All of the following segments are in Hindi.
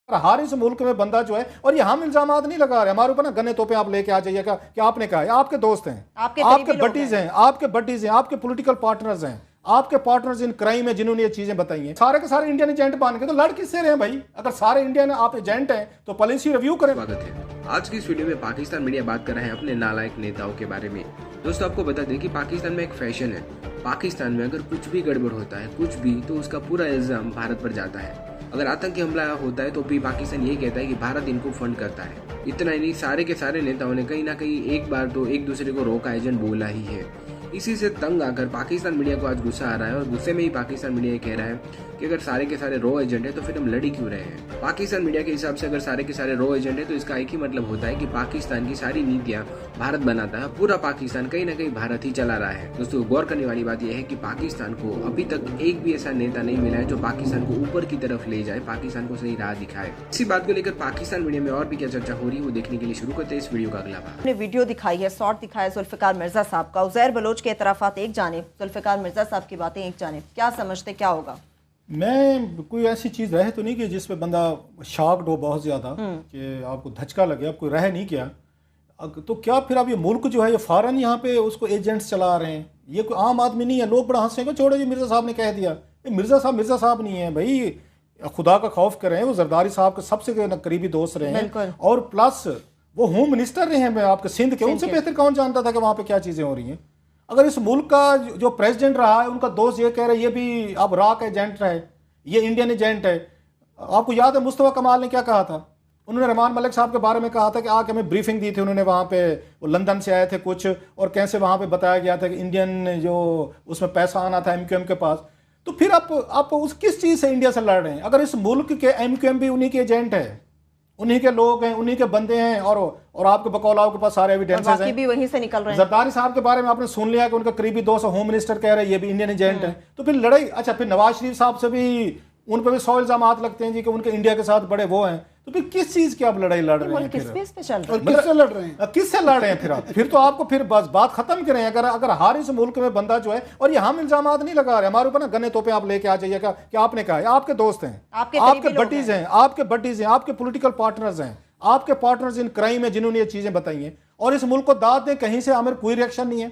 हर इस मुल्क में बंदा जो है, और ये हम इल्जामात नहीं लगा रहे हमारे ऊपर ना, गन्ने तोपे आप लेके आ जाइएगा कि आपने कहा है, आपके दोस्त हैं, आपके बडीज हैं, आपके पॉलिटिकल पार्टनर्स हैं, आपके पार्टनर्स इन क्राइम है जिन्होंने ये चीजें बताई हैं। सारे के सारे इंडियन एजेंट बन के तो लड़ किससे रहे हैं भाई? अगर सारे इंडियन आप एजेंट हैं तो पॉलिसी रिव्यू करें। स्वागत है। आज की इस वीडियो में पाकिस्तान मीडिया बात कर रहा है अपने नालायक नेताओं के बारे में। दोस्तों आपको बता दें कि पाकिस्तान में एक फैशन है, पाकिस्तान में अगर कुछ भी गड़बड़ होता है कुछ भी, तो उसका पूरा इल्जाम भारत पर जाता है। अगर आतंकी हमला होता है तो भी पाकिस्तान यही कहता है कि भारत इनको फंड करता है। इतना ही नहीं, सारे के सारे नेताओं ने कहीं ना कहीं एक बार तो एक दूसरे को रॉ का एजेंट बोला ही है। इसी से तंग आकर पाकिस्तान मीडिया को आज गुस्सा आ रहा है और गुस्से में ही पाकिस्तान मीडिया ये कह रहा है कि अगर सारे के सारे रॉ एजेंट है तो फिर हम लड़ी क्यों रहे हैं। पाकिस्तान मीडिया के हिसाब से अगर सारे के सारे रॉ एजेंट है तो इसका एक ही मतलब होता है कि पाकिस्तान की सारी नीतियां भारत बनाता है, पूरा पाकिस्तान कहीं ना कहीं भारत ही चला रहा है। दोस्तों गौर करने वाली बात यह है कि पाकिस्तान को अभी तक एक भी ऐसा नेता नहीं मिला है जो पाकिस्तान को ऊपर की तरफ ले जाए, पाकिस्तान को सही राह दिखाए। इसी बात को लेकर पाकिस्तान मीडिया में और भी क्या चर्चा हो रही है वो देखने के लिए शुरू करते हैं इस वीडियो का अगला भाग। वीडियो दिखाई है, शॉर्ट दिखाया जुल्फिकार मिर्जा साहब का, उज़ैर बलोच के एतराफात एक जानिब, जुल्फिकार मिर्जा साहब की बातें एक जानिब, क्या समझते क्या होगा? मैं कोई ऐसी चीज़ रहे तो नहीं कि जिसमें बंदा शॉक्ड हो बहुत ज़्यादा कि आपको धचका लगे, आप कोई रह नहीं किया, तो क्या फिर अब ये मुल्क जो है ये फ़ौरन यहाँ पे उसको एजेंट्स चला रहे हैं? ये कोई आम आदमी नहीं है। लोग बड़ा हंसेंगे, छोड़ो जी मिर्ज़ा साहब ने कह दिया, ये मिर्ज़ा साहब नहीं है भाई, खुदा का खौफ करें। वो जरदारी साहब के सबसे करीबी दोस्त रहे हैं और प्लस वो होम मिनिस्टर रहे हैं आपके सिंध के। उनसे बेहतर कौन जानता था कि वहाँ पे क्या चीज़ें हो रही हैं? अगर इस मुल्क का जो प्रेसिडेंट रहा है उनका दोस्त ये कह रहे हैं ये भी अब राक एजेंट है, ये इंडियन एजेंट है। आपको याद है मुस्तफा कमाल ने क्या कहा था? उन्होंने रहमान मलिक साहब के बारे में कहा था कि आके हमें ब्रीफिंग दी थी उन्होंने, वहाँ पे वो लंदन से आए थे कुछ, और कैसे वहाँ पे बताया गया था कि इंडियन जो उसमें पैसा आना था एमक्यूएम के पास। तो फिर आप उस किस चीज़ से इंडिया से लड़ रहे हैं? अगर इस मुल्क के एमक्यूएम भी उन्हीं के एजेंट है, उन्हीं के लोग हैं, उन्हीं के बंदे हैं, और आपके बकौलाओं के पास सारे एविडेंसेस हैं, भी वहीं से निकल रहे हैं। जरदारी साहब के बारे में आपने सुन लिया कि उनका करीबी दोस्त होम मिनिस्टर कह रहे हैं ये भी इंडियन एजेंट है। तो फिर लड़ाई, अच्छा फिर नवाज शरीफ साहब से भी उन पर भी 100 इल्जामात लगते हैं जी कि उनके इंडिया के साथ बड़े वो हैं। तो फिर किस चीज की आप लड़ाई लड़ रहे हैं? किससे लड़ रहे हैं? किससे लड़ रहे हैं फिर आप? फिर तो आपको फिर बस बात खत्म करें। अगर हर इस मुल्क में बंदा जो है, और ये हम इल्जामात नहीं लगा रहे हमारे ऊपर ना, गन्ने तोपे आप लेके आ जाइएगा कि आपने कहा है, आपके दोस्त हैं, आपके बडीज हैं, आपके पॉलिटिकल पार्टनर्स हैं, आपके पार्टनर्स इन क्राइम है जिन्होंने ये चीजें बताई हैं, और इस मुल्क को दाद दें, कहीं से हमें कोई रिएक्शन नहीं है,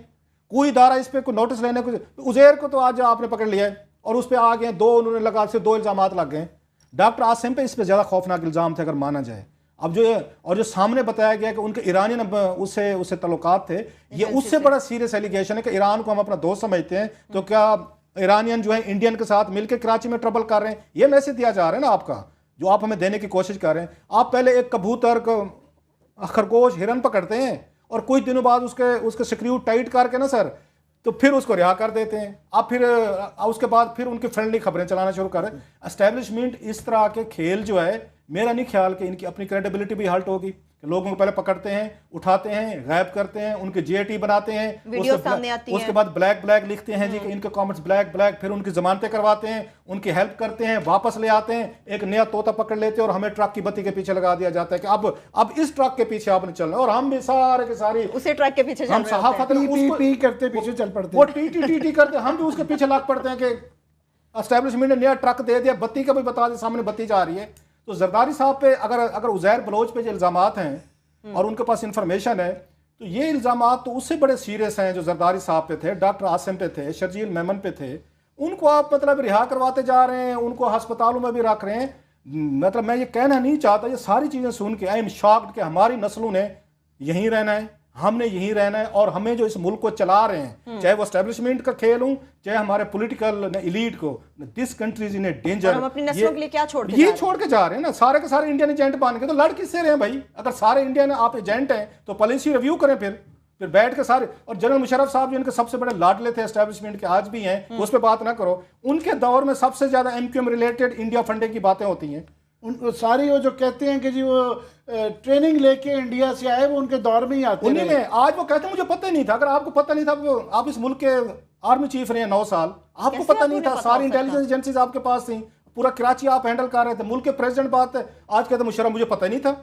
कोई इदारा इस पर कोई नोटिस लेने को। उज़ैर को तो आज आपने पकड़ लिया है और उस पर आ गए दो, उन्होंने लगा सिर्फ 2 इल्जामात लग गए। डॉक्टर आसिम पे इस पर ज्यादा खौफनाक इल्जाम थे अगर माना जाए। अब जो सामने बताया गया कि उनके ईरानियन उससे तल्लुकात थे, ये उससे बड़ा सीरियस एलिगेशन है कि ईरान को हम अपना दोस्त समझते हैं, तो क्या ईरानियन जो है इंडियन के साथ मिलकर कराची में ट्रबल कर रहे हैं? ये मैसेज दिया जा रहा है ना आपका, जो आप हमें देने की कोशिश कर रहे हैं। आप पहले एक कबूतर, खरगोश, हिरन पकड़ते हैं और कुछ दिनों बाद उसके स्क्रू टाइट करके ना सर, तो फिर उसको रिहा कर देते हैं। आप फिर उसके बाद फिर उनकी फ्रेंडली खबरें चलाना शुरू कर रहे हैं। एस्टेब्लिशमेंट इस तरह के खेल जो है, मेरा नहीं ख्याल कि इनकी अपनी क्रेडिबिलिटी भी हल्ट होगी। लोगों को पहले पकड़ते हैं, उठाते हैं, गायब करते हैं, उनके जीएटी बनाते हैं, उसके बाद ब्लैक लिखते हैं जी कि इनके कमेंट्स ब्लैक, फिर उनकी जमानतें करवाते हैं, उनकी हेल्प करते हैं, वापस ले आते हैं, एक नया तोता पकड़ लेते हैं और हमें ट्रक की बत्ती के पीछे लगा दिया जाता है कि अब इस ट्रक के पीछे आपने चलना है। और हम भी सारे के सारे उसी ट्रक के पीछे हम सहाफत करते पीछे चल पड़ते, वो टी करते, हम भी उसके पीछे लग पड़ते हैं कि एस्टेब्लिशमेंट ने नया ट्रक दे दिया, बत्ती का भी बता दे, सामने बत्ती जा रही है। तो जरदारी साहब पे अगर उज़ैर बलोच पे जो इल्जामात हैं और उनके पास इंफॉर्मेशन है, तो ये इल्जामात तो उससे बड़े सीरियस हैं जो जरदारी साहब पे थे, डॉक्टर आसिम पे थे, शर्जील मेमन पे थे। उनको आप मतलब रिहा करवाते जा रहे हैं, उनको अस्पतालों में भी रख रहे हैं। मतलब मैं ये कहना नहीं चाहता, ये सारी चीज़ें सुन के आई एम शॉक्ड कि हमारी नस्लों ने यहीं रहना है, हमने यहीं रहना है, और हमें जो इस मुल्क को चला रहे हैं, चाहे वो एस्टेब्लिशमेंट का खेल हो, चाहे हमारे पॉलिटिकल इलीट को, this country is in A danger. हम अपनी नस्लों के लिए क्या छोड़ के जा रहे हैं ना, सारे के सारे इंडियन एजेंट बन के, तो लड़ किससे रहे हैं भाई? अगर सारे इंडियन आप एजेंट हैं तो पॉलिसी रिव्यू करें फिर बैठ के सारे। और जनरल मुशर्रफ साहब जो इनके सबसे बड़े लाडले थे एस्टेब्लिशमेंट के, आज भी हैं, उस पर बात ना करो। उनके दौर में सबसे ज्यादा एमक्यूएम रिलेटेड इंडिया फंडिंग की बातें होती हैं। सारी वो जो कहते हैं कि जी वो ट्रेनिंग लेके इंडिया से आए, वो उनके दौर में ही आते उन्हीं में। आज वो कहते हैं मुझे पता ही नहीं था। अगर आपको पता नहीं था, आप इस मुल्क के आर्मी चीफ रहे हैं 9 साल, आपको पता नहीं था? सारी इंटेलिजेंस एजेंसीज आपके पास थी, पूरा कराची आप हैंडल कर रहे थे। मुल्क के प्रेसिडेंट बात है, आज कहते मुशर्रफ मुझे पता नहीं था।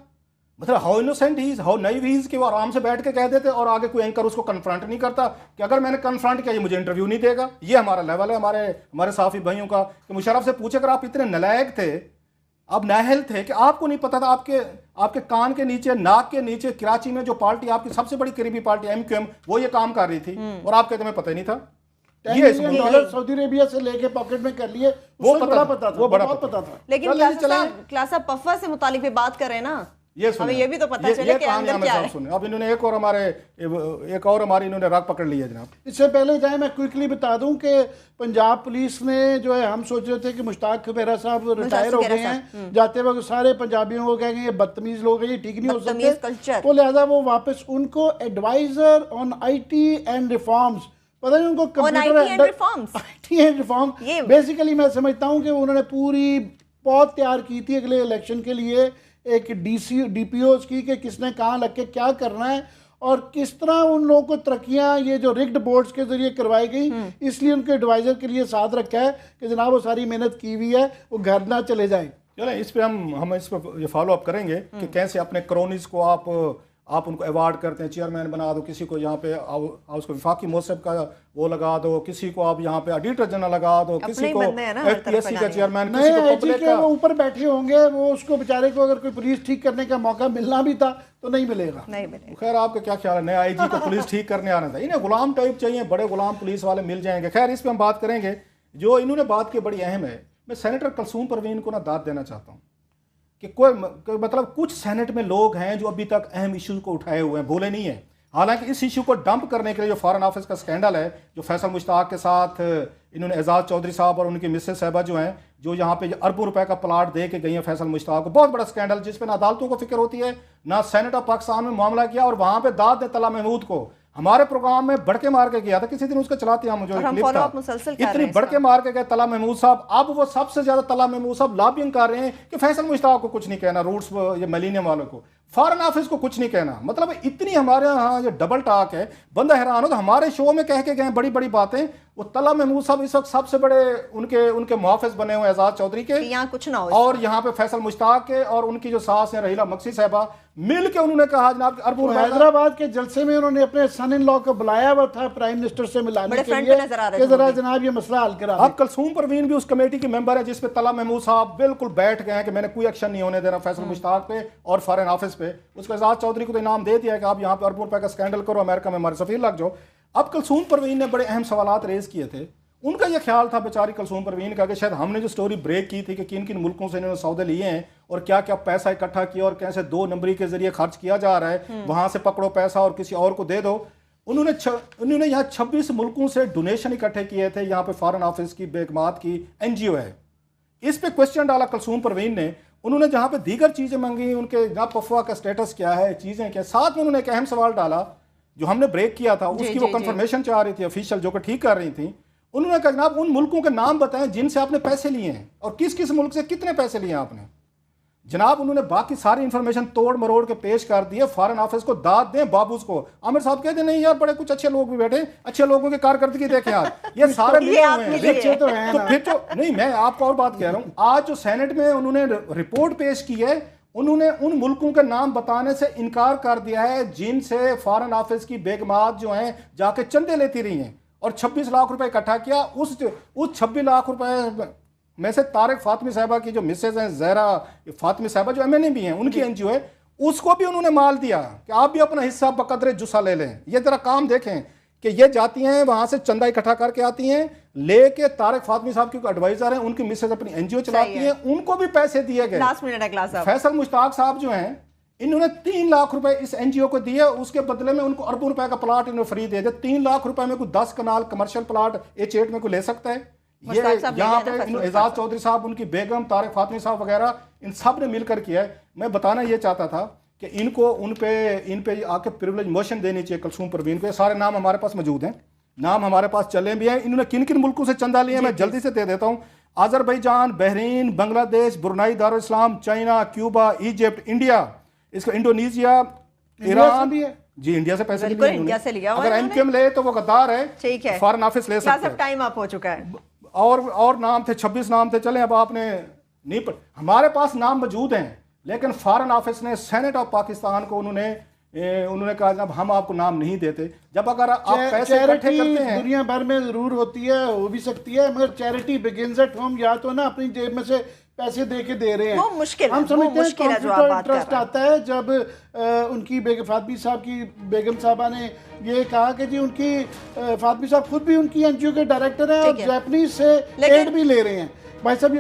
मतलब how innocent he is, how naive he is कि वो आराम से बैठ के कह देते और आगे कोई एंकर उसको कन्फ्रंट नहीं करता कि अगर मैंने कन्फ्रंट किया ये मुझे इंटरव्यू नहीं देगा। ये हमारा लेवल है हमारे साफी भाइयों का कि मुशर्रफ से पूछे अगर आप इतने नालायक थे आप नाअहल थे कि आपको नहीं पता था, आपके कान के नीचे, नाक के नीचे कराची में जो पार्टी आपकी सबसे बड़ी करीबी पार्टी MQM वो ये काम कर रही थी और आपके तुम्हें पता ही नहीं था। $10 मिलियन सऊदी अरेबिया से लेके पॉकेट में कर लिए, वो बड़ा पता था, वो बड़ा बहुत पता था। लेकिन क्लास साहब पफवा से मुतालिक भी बात कर रहे हैं ना, हमें ये भी तो पता चले कि अंदर क्या है। अब इन्होंने एक और हमारी इन्होंने राग पकड़ ली है जनाब। इससे पहले जाए मैं क्विकली बता दूं कि पंजाब पुलिस ने जो है, हम सोच रहे थे कि मुश्ताक खबेरा साहब रिटायर हो गए हैं, जाते वक्त सारे पंजाबियों को कहेंगे ये बदतमीज लोग हैं, ये ठीक नहीं हो सकते, तो लिहाजा वो वापस उनको adviser on IT and reforms, पता नहीं उनको computer IT and reform, basically मैं समझता हूँ कि उन्होंने पूरी पौध तैयार की थी अगले इलेक्शन के लिए, एक DPOs की, कि किसने कहाँ लग के क्या करना है और किस तरह उन लोगों को तरक्कियाँ ये जो रिग्ड बोर्ड्स के जरिए करवाई गई, इसलिए उनके एडवाइजर के लिए साथ रखा है कि जनाब वो सारी मेहनत की हुई है, वो घर ना चले जाए। चले इस पे हम इस पर ये फॉलो अप करेंगे कि कैसे अपने क्रोनीज को आप उनको अवार्ड करते हैं, चेयरमैन बना दो, किसी को यहाँ पे उसको विफाकी मौसम का वो लगा दो, किसी को आप यहाँ पे ऑडिटर जनरल लगा दो, किसी को FPSC का चेयरमैन, किसी को पब्लिक का, वो ऊपर बैठे होंगे, वो उसको बेचारे को अगर कोई पुलिस ठीक करने का मौका मिलना भी था तो नहीं मिलेगा। खैर आपका क्या ख्याल है, नया IG को पुलिस ठीक करने आना था, इन्हें गुलाम टाइप चाहिए, बड़े गुलाम पुलिस वाले मिल जाएंगे। खैर इस पर हम बात करेंगे। जो इन्होंने बात की बड़ी अहम है, मैं सेनेटर कुलसूम परवीन को ना दाद देना चाहता हूँ कि कोई मतलब कुछ सेनेट में लोग हैं जो अभी तक अहम इश्यूज को उठाए हुए हैं, बोले नहीं है। हालांकि इस इशू को डंप करने के लिए जो फॉरेन ऑफिस का स्कैंडल है, जो फैसल मुश्ताक के साथ इन्होंने एजाज चौधरी साहब और उनकी मिसेस साहबा जो हैं, जो यहाँ पे अरबों रुपए का प्लाट दे के गई है फैसल मुश्ताक को, बहुत बड़ा स्कैंडल जिसपे ना अदालतों को फिक्र होती है, ना सेनेट ऑफ पाकिस्तान में मामला किया, और वहां पे दाद दे तला महमूद को हमारे प्रोग्राम में बढ़के मार के गया था किसी दिन, उसका चलाते हैं मुझे इतनी बढ़के मार के गए तला महमूद साहब। अब वो सबसे ज्यादा तला महमूद साहब लॉबिंग कर रहे हैं कि फैसल मुश्ताक को कुछ नहीं कहना, रूट्स ये मिलेनियम वालों को, फॉरेन ऑफिस को कुछ नहीं कहना। मतलब इतनी हमारे यहाँ ये डबल टॉक है, बंदा हैरान हो। तो हमारे शो में कह के गए बड़ी बड़ी बातें, वो तला महमूद साहब इस वक्त सबसे बड़े उनके मुहाफिज बने हुए एजाज चौधरी के, यहाँ कुछ ना हो, और यहाँ पे फैसल मुश्ताक के और उनकी जो सास है रहीला मक्सी साहबा मिल के उन्होंने कहा जनाब अरबों हैदराबाद के जलसे में उन्होंने अपने सन इन लॉ को बुलाया हुआ था प्राइम मिनिस्टर से मिलाने के लिए कि जरा जनाब ये मसला हल करा। अब कुलसूम परवीन भी उस कमेटी के मेंबर है जिसपे तला महमूद साहब बिल्कुल बैठ गए हैं कि मैंने कोई एक्शन नहीं होने देना फैसल मुश्ताक पे और फॉरेन ऑफिस पे। उसको एजाज चौधरी को तो इनाम दे दिया कि आप यहाँ पे अरबों रुपए का स्कैंडल करो, अमेरिका में हमारे सफीर लग जाओ। अब कुलसूम परवीन ने बड़े अहम सवालात रेज किए थे। उनका यह ख्याल था बेचारी कुलसूम परवीन का कि शायद हमने जो स्टोरी ब्रेक की थी कि किन किन मुल्कों से इन्होंने सौदे लिए हैं और क्या क्या पैसा इकट्ठा किया और कैसे 2 नंबरी के जरिए खर्च किया जा रहा है, वहां से पकड़ो पैसा और किसी और को दे दो। उन्होंने यहाँ 26 मुल्कों से डोनेशन इकट्ठे किए थे। यहाँ पे फॉरेन ऑफिस की बेगमात की NGO है, इस पे क्वेश्चन डाला कुलसूम परवीन ने। उन्होंने जहाँ पे दीगर चीजें मांगी, उनके जनाब पफवा का स्टेटस क्या है, चीजें क्या, साथ में उन्होंने एक अहम सवाल डाला जो हमने ब्रेक किया था, उसकी वो कंफर्मेशन चाह रही थी ऑफिशियल, जो कि ठीक कर रही थी। उन्होंने कहा जनाब उन मुल्कों के नाम बताएं जिनसे आपने पैसे लिए हैं और किस किस मुल्क से कितने पैसे लिए आपने। जनाब उन्होंने बाकी सारी इंफॉर्मेशन तोड़ मरोड़ के पेश कर दिए। फॉरेन ऑफिस को दाद दें बाबूस को। आमिर साहब कहते नहीं यार बड़े कुछ अच्छे लोग भी बैठे, अच्छे लोगों की कारकर्दगी देखें यार, ये सारे मिले हुए हैं तो फिर तो नहीं, मैं आपको और बात कह रहा हूं, आज जो सेनेट में उन्होंने रिपोर्ट पेश की है, उन्होंने उन मुल्कों के नाम बताने से इनकार कर दिया है जिनसे फॉरेन ऑफिस की बेगमात जो हैं जाके चंदे लेती रही हैं और 26 लाख रुपए इकट्ठा किया। उस 26 लाख रुपए में से तारिक फातमी साहबा की जो मिसेज हैं जहरा फातमी साहबा जो MNA भी हैं, उनकी NGO है, उसको भी उन्होंने माल दिया कि आप भी अपना हिस्सा बकदरे जुस्सा ले लें। ये जरा काम देखें कि ये जाती हैं वहां से चंदा इकट्ठा करके आती हैं, लेके तारिक फातमी साहब की एडवाइजर हैं, उनकी मिसेज अपनी NGO चलाती हैं, उनको भी पैसे दिए गए। फैसल मुश्ताक साहब जो हैं इन्होंने 3 लाख रुपए इस NGO को दिए, उसके बदले में उनको अरबों रुपए का प्लाट इन्होंने फ्री दे दिया। 3 लाख रुपए में कोई 10 कनाल कमर्शियल प्लाट H8 में कोई ले सकता है? ये यहाँ पे एजाज चौधरी साहब, उनकी बेगम, तारिक फातमी साहब वगैरह, इन सब ने मिलकर किया है। मैं बताना ये चाहता था कि इनको इन पे आके प्रिविलेज मोशन देनी चाहिए कुलसूम परवीन को। ये सारे नाम हमारे पास मौजूद हैं, नाम हमारे पास चले भी हैं। इन्होंने किन किन मुल्कों से चंदा लिए मैं जल्दी से दे देता हूँ। Azerbaijan, Bahrain, Bangladesh, Brunei Darul Islam, China, Cuba, Egypt, India, इसका इंडोनेशिया, ईरान भी है जी। इंडिया से पैसे लिए, इंडिया से लिया। अगर MQM ले तो वो गद्दार है, ठीक है, फॉरेन ऑफिस ले सकते हैं। टाइम अप हो चुका है। और नाम थे 26 नाम थे, चले अब आपने नहीं हमारे पास नाम मौजूद हैं, लेकिन फॉरेन ऑफिस ने सेनेट ऑफ पाकिस्तान को उन्होंने कहा जब हम आपको नाम नहीं देते। जब अगर आप पैसे इकट्ठे करते हैं, दुनिया भर में जरूर होती है, हो भी सकती है, मगर चैरिटी बिगिंस एट होम। या तो ना अपनी जेब में से पैसे दे के दे रहे हैं। वो मुश्किल हम समझते हैं कॉन्फ्लिक्ट ऑफ इंटरेस्ट आता है जब उनकी फातमी साहब की बेगम साहबा ने ये कहा कि जी उनकी फातमी साहब खुद भी उनकी एनजीओ के डायरेक्टर हैं और जापानीज से एड भी ले रहे हैं। भाई साहब